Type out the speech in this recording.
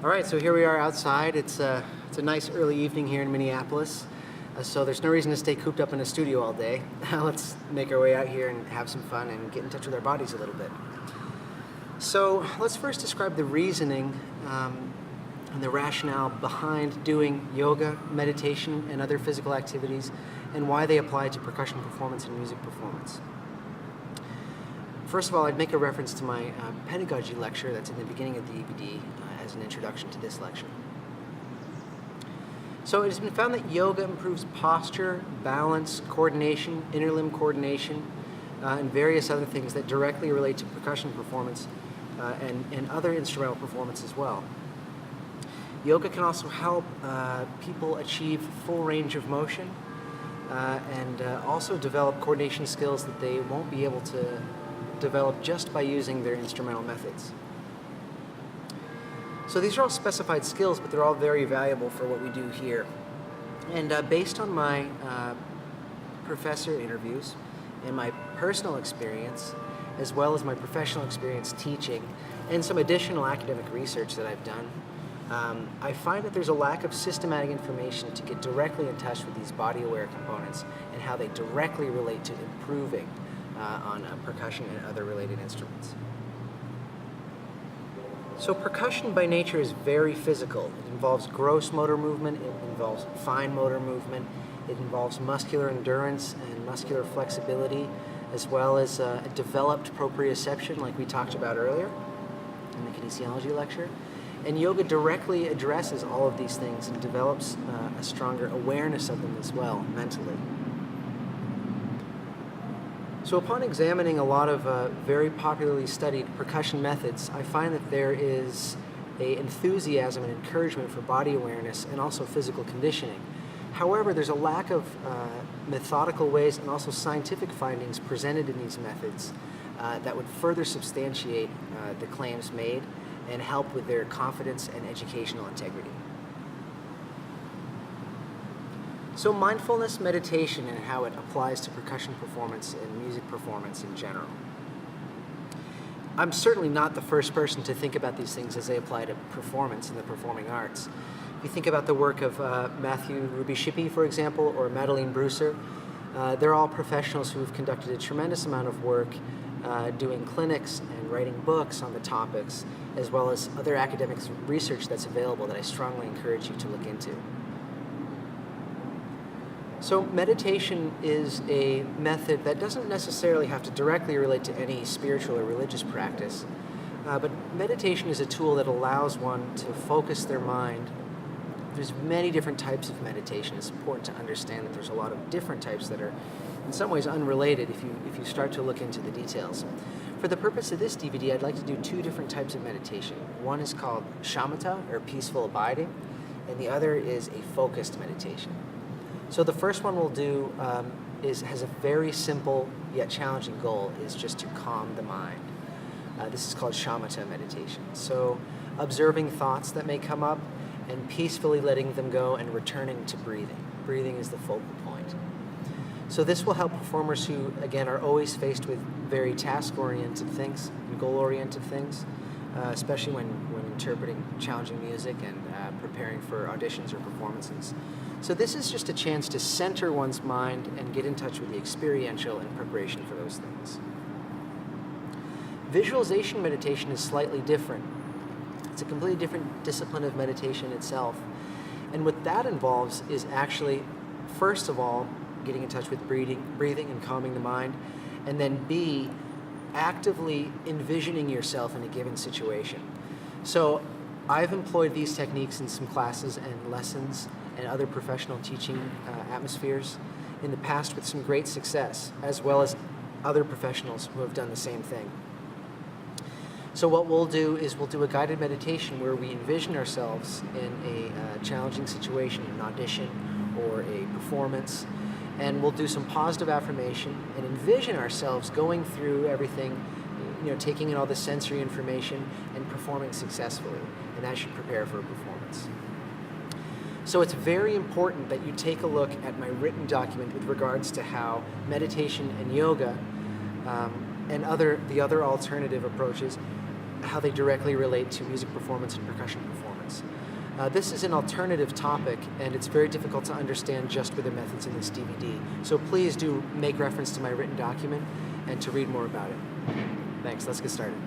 All right, so here we are outside. It's a nice early evening here in Minneapolis, so there's no reason to stay cooped up in a studio all day. Let's make our way out here and have some fun and get in touch with our bodies a little bit. So let's first describe the reasoning and the rationale behind doing yoga, meditation, and other physical activities, and why they apply to percussion performance and music performance. First of all, I'd make a reference to my pedagogy lecture that's in the beginning of the DVD as an introduction to this lecture. So it has been found that yoga improves posture, balance, coordination, inner limb coordination, and various other things that directly relate to percussion performance and other instrumental performance as well. Yoga can also help people achieve full range of motion and also develop coordination skills that they won't be able to develop just by using their instrumental methods. So these are all specified skills, but they're all very valuable for what we do here. And based on my professor interviews and my personal experience, as well as my professional experience teaching, and some additional academic research that I've done, I find that there's a lack of systematic information to get directly in touch with these body-aware components and how they directly relate to improving on percussion and other related instruments. So percussion by nature is very physical. It involves gross motor movement, it involves fine motor movement, it involves muscular endurance and muscular flexibility, as well as a developed proprioception like we talked about earlier in the kinesiology lecture. And yoga directly addresses all of these things and develops a stronger awareness of them as well, mentally. So upon examining a lot of very popularly studied percussion methods, I find that there is an enthusiasm and encouragement for body awareness and also physical conditioning. However, there's a lack of methodical ways and also scientific findings presented in these methods that would further substantiate the claims made and help with their confidence and educational integrity. So mindfulness meditation and how it applies to percussion performance and music performance in general. I'm certainly not the first person to think about these things as they apply to performance in the performing arts. If you think about the work of Matthew Rubishipi, for example, or Madeline Brewser, they're all professionals who have conducted a tremendous amount of work doing clinics and writing books on the topics, as well as other academic research that's available that I strongly encourage you to look into. So meditation is a method that doesn't necessarily have to directly relate to any spiritual or religious practice, but meditation is a tool that allows one to focus their mind. There's many different types of meditation. It's important to understand that there's a lot of different types that are in some ways unrelated if you start to look into the details. For the purpose of this DVD, I'd like to do two different types of meditation. One is called shamatha, or peaceful abiding, and the other is a focused meditation. So the first one we'll do has a very simple yet challenging goal, is just to calm the mind. This is called shamatha meditation. So observing thoughts that may come up and peacefully letting them go and returning to breathing. Breathing is the focal point. So this will help performers who, again, are always faced with very task-oriented things and goal-oriented things, especially when interpreting challenging music and preparing for auditions or performances. So this is just a chance to center one's mind and get in touch with the experiential in preparation for those things. Visualization meditation is slightly different. It's a completely different discipline of meditation itself. And what that involves is actually, first of all, getting in touch with breathing and calming the mind, and then B, actively envisioning yourself in a given situation. So I've employed these techniques in some classes and lessons and other professional teaching atmospheres in the past with some great success, as well as other professionals who have done the same thing. So what we'll do is we'll do a guided meditation where we envision ourselves in a challenging situation, an audition or a performance, and we'll do some positive affirmation and envision ourselves going through everything, taking in all the sensory information and performing successfully, and that should prepare for a performance. So it's very important that you take a look at my written document with regards to how meditation and yoga and the other alternative approaches how they directly relate to music performance and percussion performance. This is an alternative topic, and it's very difficult to understand just with the methods in this DVD. So please do make reference to my written document and to read more about it. Thanks. Let's get started.